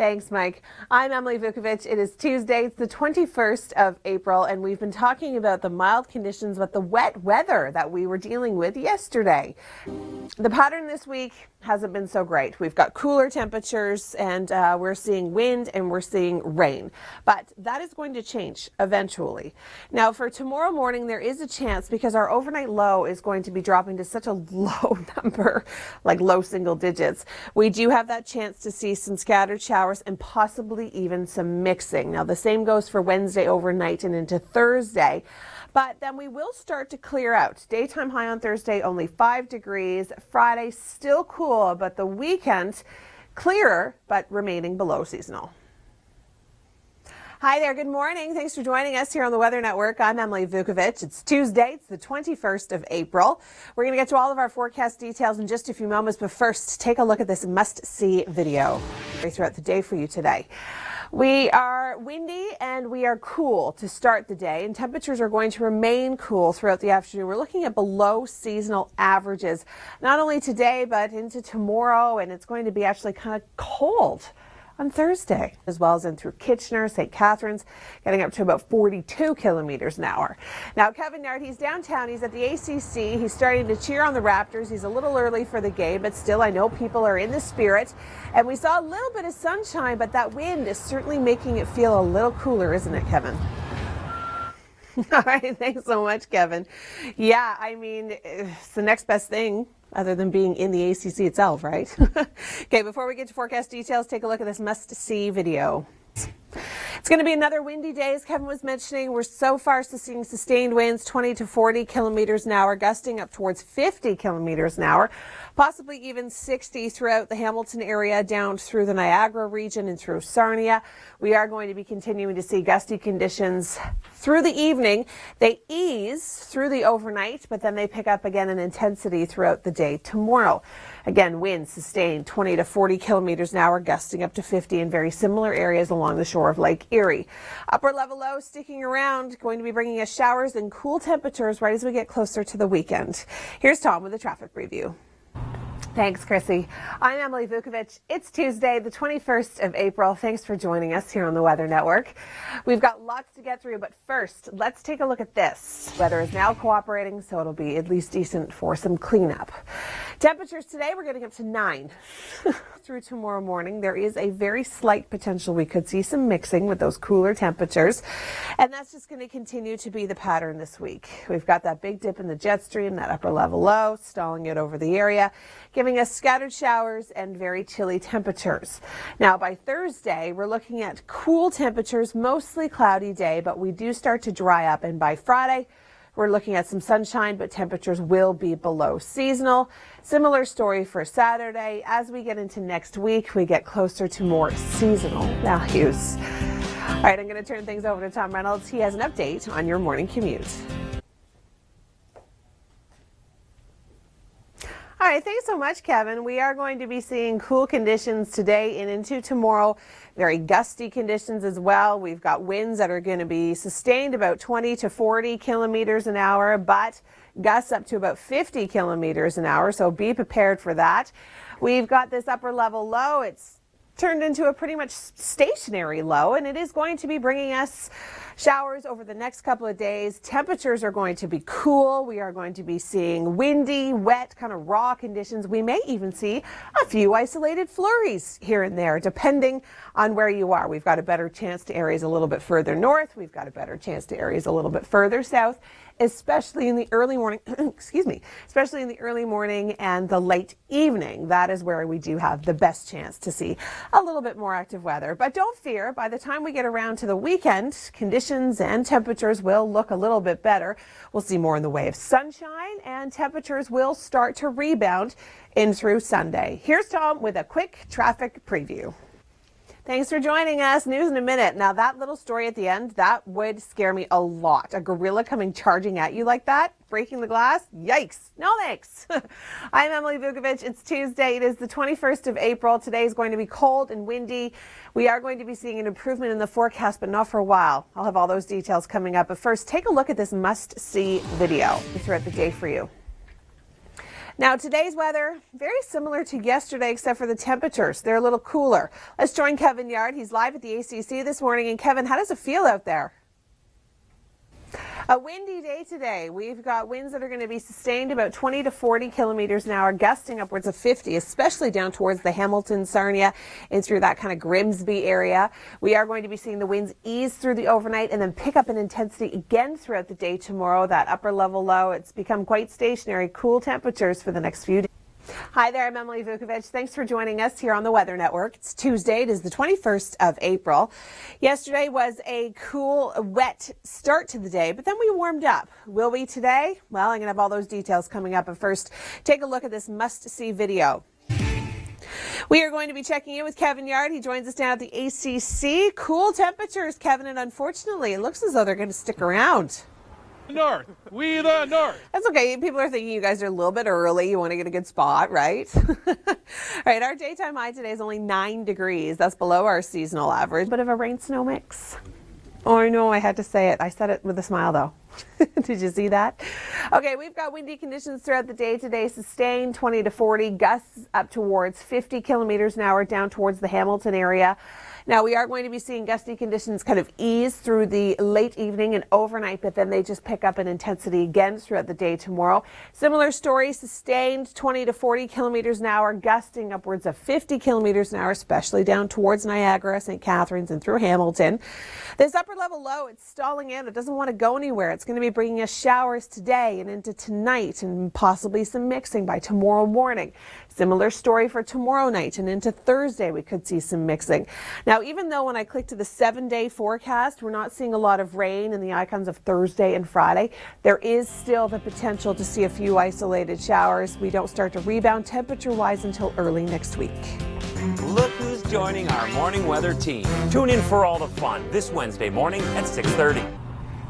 Thanks, Mike. I'm Emily Vukovic. It is Tuesday. It's the 21st of April, and we've been talking about the mild conditions, but the wet weather that we were dealing with yesterday. The pattern this week hasn't been so great. We've got cooler temperatures, and we're seeing wind and we're seeing rain, but that is going to change eventually. Now, for tomorrow morning, there is a chance, because our overnight low is going to be dropping to such a low number, like low single digits. We do have that chance to see some scattered showers and possibly even some mixing. Now, the same goes for Wednesday overnight and into Thursday. But then we will start to clear out. Daytime high on Thursday, only 5 degrees. Friday, still cool, but the weekend, clearer, but remaining below seasonal. Hi there, good morning. Thanks for joining us here on the Weather Network. I'm Emily Vukovic. It's Tuesday, it's the 21st of April. We're going to get to all of our forecast details in just a few moments, but first, take a look at this must-see video throughout the day for you today. We are windy and we are cool to start the day, and temperatures are going to remain cool throughout the afternoon. We're looking at below seasonal averages, not only today, but into tomorrow, and it's going to be actually kind of cold on Thursday, as well as in through Kitchener, St. Catharines, getting up to about 42 kilometers an hour. Now, Kevin Nard, he's downtown. He's at the ACC. He's starting to cheer on the Raptors. He's a little early for the game, but still, I know people are in the spirit. And we saw a little bit of sunshine, but that wind is certainly making it feel a little cooler, isn't it, Kevin? All right, thanks so much, Kevin. Yeah, I mean, it's the next best thing other than being in the ACC itself, right? Okay, before we get to forecast details, take a look at this must-see video. It's going to be another windy day, as Kevin was mentioning. We're so far seeing sustained winds, 20 to 40 kilometers an hour, gusting up towards 50 kilometers an hour, possibly even 60 throughout the Hamilton area, down through the Niagara region and through Sarnia. We are going to be continuing to see gusty conditions through the evening. They ease through the overnight, but then they pick up again in intensity throughout the day tomorrow. Again, winds sustained 20 to 40 kilometers an hour, gusting up to 50 in very similar areas along the shore of Lake Erie. Upper level low sticking around, going to be bringing us showers and cool temperatures right as we get closer to the weekend. Here's Tom with a traffic preview. Thanks, Chrissy. I'm Emily Vukovic. It's Tuesday, the 21st of April. Thanks for joining us here on the Weather Network. We've got lots to get through, but first, let's take a look at this. Weather is now cooperating, so it'll be at least decent for some cleanup. Temperatures today, we're getting up to 9. Through tomorrow morning, there is a very slight potential we could see some mixing with those cooler temperatures, and that's just going to continue to be the pattern this week. We've got that big dip in the jet stream, that upper level low, stalling it over the area, giving us scattered showers and very chilly temperatures. Now, by Thursday, we're looking at cool temperatures, mostly cloudy day, but we do start to dry up, and by Friday, we're looking at some sunshine, but temperatures will be below seasonal. Similar story for Saturday. As we get into next week, we get closer to more seasonal values. All right, I'm going to turn things over to Tom Reynolds. He has an update on your morning commute. All right, thanks so much, Kevin. We are going to be seeing cool conditions today and into tomorrow. Very gusty conditions as well. We've got winds that are going to be sustained about 20 to 40 kilometers an hour, but gusts up to about 50 kilometers an hour, so be prepared for that. We've got this upper level low. It's turned into a pretty much stationary low, and it is going to be bringing us showers over the next couple of days. Temperatures are going to be cool. We are going to be seeing windy, wet, kind of raw conditions. We may even see a few isolated flurries here and there, depending on where you are. We've got a better chance to areas a little bit further north. We've got a better chance to areas a little bit further south, especially in the early morning, especially in the early morning and the late evening. That is where we do have the best chance to see a little bit more active weather. But don't fear, by the time we get around to the weekend, conditions and temperatures will look a little bit better. We'll see more in the way of sunshine, and temperatures will start to rebound in through Sunday. Here's Tom with a quick traffic preview. Thanks for joining us. News in a minute. Now, that little story at the end, that would scare me a lot. A gorilla coming charging at you like that, breaking the glass. Yikes. No thanks. I'm Emily Vukovic. It's Tuesday. It is the 21st of April. Today is going to be cold and windy. We are going to be seeing an improvement in the forecast, but not for a while. I'll have all those details coming up. But first, take a look at this must-see video throughout the day for you. Now today's weather, very similar to yesterday except for the temperatures. They're a little cooler. Let's join Kevin Yard. He's live at the ACC this morning. And Kevin, how does it feel out there? A windy day today. We've got winds that are going to be sustained about 20 to 40 kilometers an hour, gusting upwards of 50, especially down towards the Hamilton, Sarnia, and through that kind of Grimsby area. We are going to be seeing the winds ease through the overnight and then pick up in intensity again throughout the day tomorrow. That upper level low, it's become quite stationary, cool temperatures for the next few days. Hi there, I'm Emily Vukovic. Thanks for joining us here on the Weather Network. It's Tuesday. It is the 21st of April. Yesterday was a cool, wet start to the day, but then we warmed up. Will we today? Well, I'm going to have all those details coming up. But first, take a look at this must-see video. We are going to be checking in with Kevin Yard. He joins us down at the ACC. Cool temperatures, Kevin, and unfortunately, it looks as though they're going to stick around. North. We the North. That's okay. People are thinking you guys are a little bit early. You want to get a good spot, right? All right. Our daytime high today is only 9 degrees. That's below our seasonal average. Bit of a rain-snow mix. Oh, I know. I had to say it. I said it with a smile, though. Did you see that? Okay, we've got windy conditions throughout the day today, sustained 20 to 40, gusts up towards 50 kilometers an hour down towards the Hamilton area. Now, we are going to be seeing gusty conditions kind of ease through the late evening and overnight, but then they just pick up in intensity again throughout the day tomorrow. Similar story, sustained 20 to 40 kilometers an hour, gusting upwards of 50 kilometers an hour, especially down towards Niagara, St. Catharines, and through Hamilton. This upper level low, it's stalling in. It doesn't want to go anywhere. It's going to be bringing us showers today and into tonight and possibly some mixing by tomorrow morning. Similar story for tomorrow night and into Thursday, we could see some mixing. Now, even though when I click to the 7-day forecast, we're not seeing a lot of rain in the icons of Thursday and Friday, there is still the potential to see a few isolated showers. We don't start to rebound temperature-wise until early next week. Look who's joining our morning weather team. Tune in for all the fun this Wednesday morning at 6:30.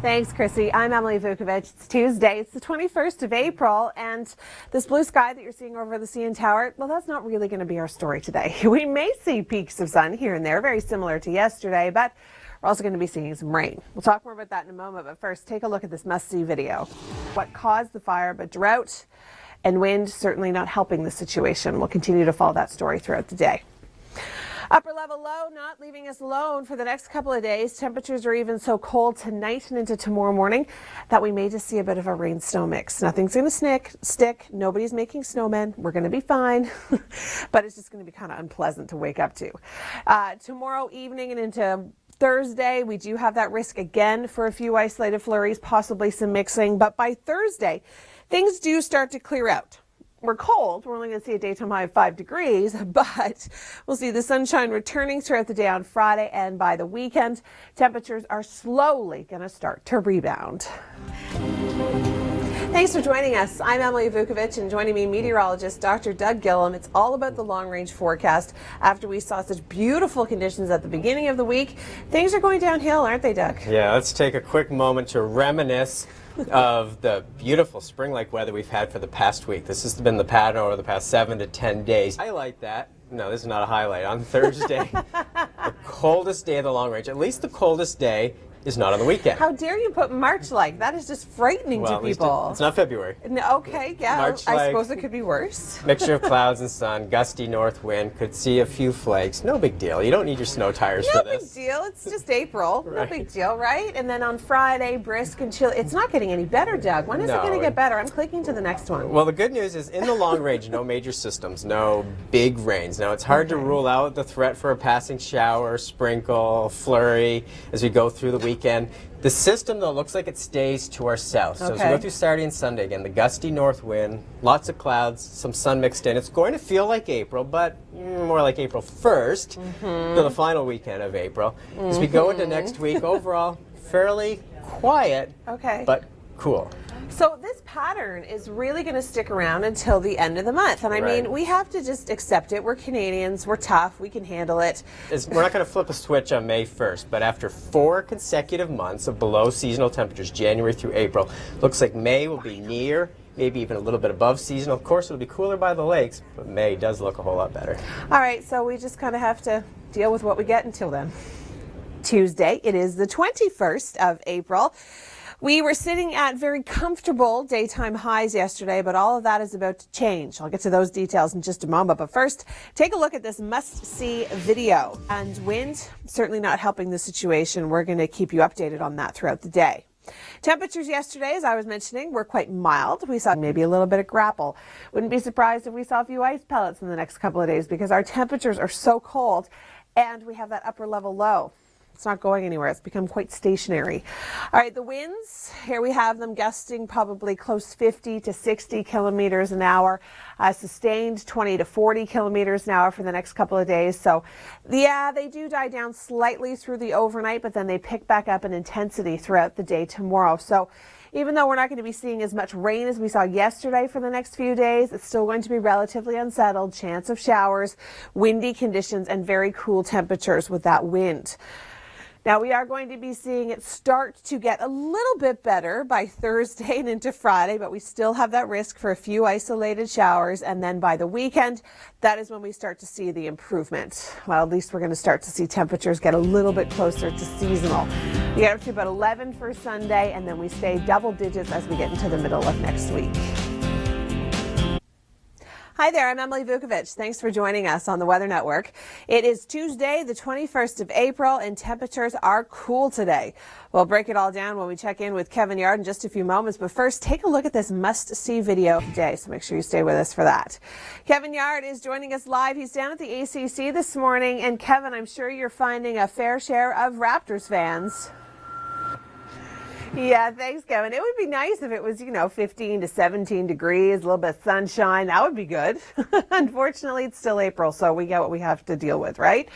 Thanks, Chrissy. I'm Emily Vukovic. It's Tuesday. It's the 21st of April, and this blue sky that you're seeing over the CN Tower, well, that's not really going to be our story today. We may see peaks of sun here and there, very similar to yesterday, but we're also going to be seeing some rain. We'll talk more about that in a moment, but first, take a look at this must-see video. What caused the fire, but drought and wind certainly not helping the situation. We'll continue to follow that story throughout the day. Upper level low not leaving us alone for the next couple of days. Temperatures are even so cold tonight and into tomorrow morning that we may just see a bit of a rain-snow mix. Nothing's going to stick. Nobody's making snowmen. We're going to be fine. But it's just going to be kind of unpleasant to wake up to. Tomorrow evening and into Thursday, we do have that risk again for a few isolated flurries, possibly some mixing. But by Thursday, things do start to clear out. We're cold. We're only going to see a daytime high of 5 degrees, but we'll see the sunshine returning throughout the day on Friday, and by the weekend, temperatures are slowly going to start to rebound. Thanks for joining us. I'm Emily Vukovic, and joining me, meteorologist Dr. Doug Gillum. It's all about the long-range forecast. After we saw such beautiful conditions at the beginning of the week, things are going downhill, aren't they, Doug? Yeah, let's take a quick moment to reminisce of the beautiful spring-like weather we've had for the past week. This has been the pattern over the past 7 to 10 days. Highlight that. No, this is not a highlight. On Thursday, the coldest day of the long range, at least the coldest day, is not on the weekend. How dare you put March-like? That is just frightening to people. It's not February. Okay, yeah, March-like, I suppose it could be worse. Mixture of clouds and sun, gusty north wind, could see a few flakes. No big deal. You don't need your snow tires for this. No big deal. It's just April. Right. No big deal, right? And then on Friday, brisk and chill. It's not getting any better, Doug. When is it going to get better? I'm clicking to the next one. Well, the good news is in the long range, no major systems, no big rains. Now, it's hard to rule out the threat for a passing shower, sprinkle, flurry as we go through the weekend. The system, though, looks like it stays to our south. So as we go through Saturday and Sunday, again, the gusty north wind, lots of clouds, some sun mixed in. It's going to feel like April, but more like April 1st than the final weekend of April. As we go into next week, overall, fairly quiet, but cool. So this pattern is really going to stick around until the end of the month. And I mean, we have to just accept it. We're Canadians. We're tough. We can handle it. We're not going to flip a switch on May 1st, but after 4 consecutive months of below seasonal temperatures, January through April, looks like May will be near, maybe even a little bit above seasonal. Of course, it'll be cooler by the lakes, but May does look a whole lot better. All right, so we just kind of have to deal with what we get until then. Tuesday, it is the 21st of April. We were sitting at very comfortable daytime highs yesterday, but all of that is about to change. I'll get to those details in just a moment. But first, take a look at this must-see video. And wind, certainly not helping the situation. We're going to keep you updated on that throughout the day. Temperatures yesterday, as I was mentioning, were quite mild. We saw maybe a little bit of grapple. Wouldn't be surprised if we saw a few ice pellets in the next couple of days because our temperatures are so cold and we have that upper level low. It's not going anywhere. It's become quite stationary. All right, the winds, here we have them gusting probably close 50 to 60 kilometers an hour, sustained 20 to 40 kilometers an hour for the next couple of days. So, yeah, they do die down slightly through the overnight, but then they pick back up in intensity throughout the day tomorrow. So, even though we're not going to be seeing as much rain as we saw yesterday for the next few days, it's still going to be relatively unsettled, chance of showers, windy conditions, and very cool temperatures with that wind. Now, we are going to be seeing it start to get a little bit better by Thursday and into Friday, but we still have that risk for a few isolated showers. And then by the weekend, that is when we start to see the improvement. Well, at least we're going to start to see temperatures get a little bit closer to seasonal. We get up to about 11 for Sunday, and then we stay double digits as we get into the middle of next week. Hi there, I'm Emily Vukovic. Thanks for joining us on the Weather Network. It is Tuesday, the 21st of April, and temperatures are cool today. We'll break it all down when we check in with Kevin Yard in just a few moments, but first, take a look at this must-see video today, so make sure you stay with us for that. Kevin Yard is joining us live. He's down at the ACC this morning, and Kevin, I'm sure you're finding a fair share of Raptors fans. Yeah, thanks, Kevin. It would be nice if it was, 15 to 17 degrees, a little bit of sunshine. That would be good. Unfortunately, it's still April, so we get what we have to deal with, right?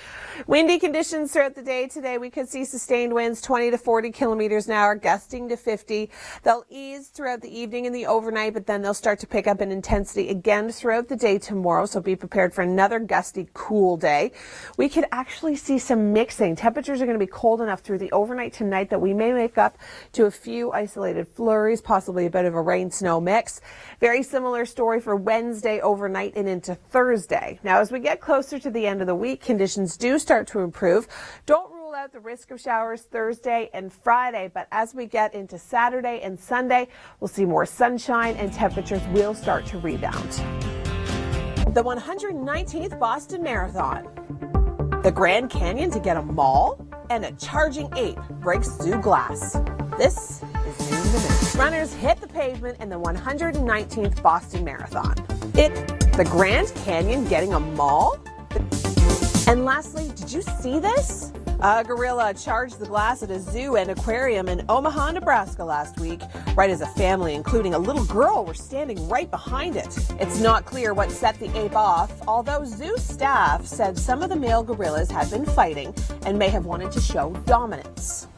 Windy conditions throughout the day today. We could see sustained winds 20 to 40 kilometers an hour, gusting to 50. They'll ease throughout the evening and the overnight, but then they'll start to pick up in intensity again throughout the day tomorrow, so be prepared for another gusty, cool day. We could actually see some mixing. Temperatures are going to be cold enough through the overnight tonight that we may wake up to a few isolated flurries, possibly a bit of a rain-snow mix. Very similar story for Wednesday overnight and into Thursday. Now, as we get closer to the end of the week, conditions do start to improve. Don't rule out the risk of showers Thursday and Friday, but as we get into Saturday and Sunday, we'll see more sunshine and temperatures will start to rebound. The 119th Boston Marathon. The Grand Canyon to get a mall, and a charging ape breaks zoo glass. This is News in a Minute. Runners hit the pavement in the 119th Boston Marathon. The Grand Canyon getting a mall? And lastly, did you see this? A gorilla charged the glass at a zoo and aquarium in Omaha, Nebraska last week. Right as a family, including a little girl, were standing right behind it. It's not clear what set the ape off, although zoo staff said some of the male gorillas had been fighting and may have wanted to show dominance.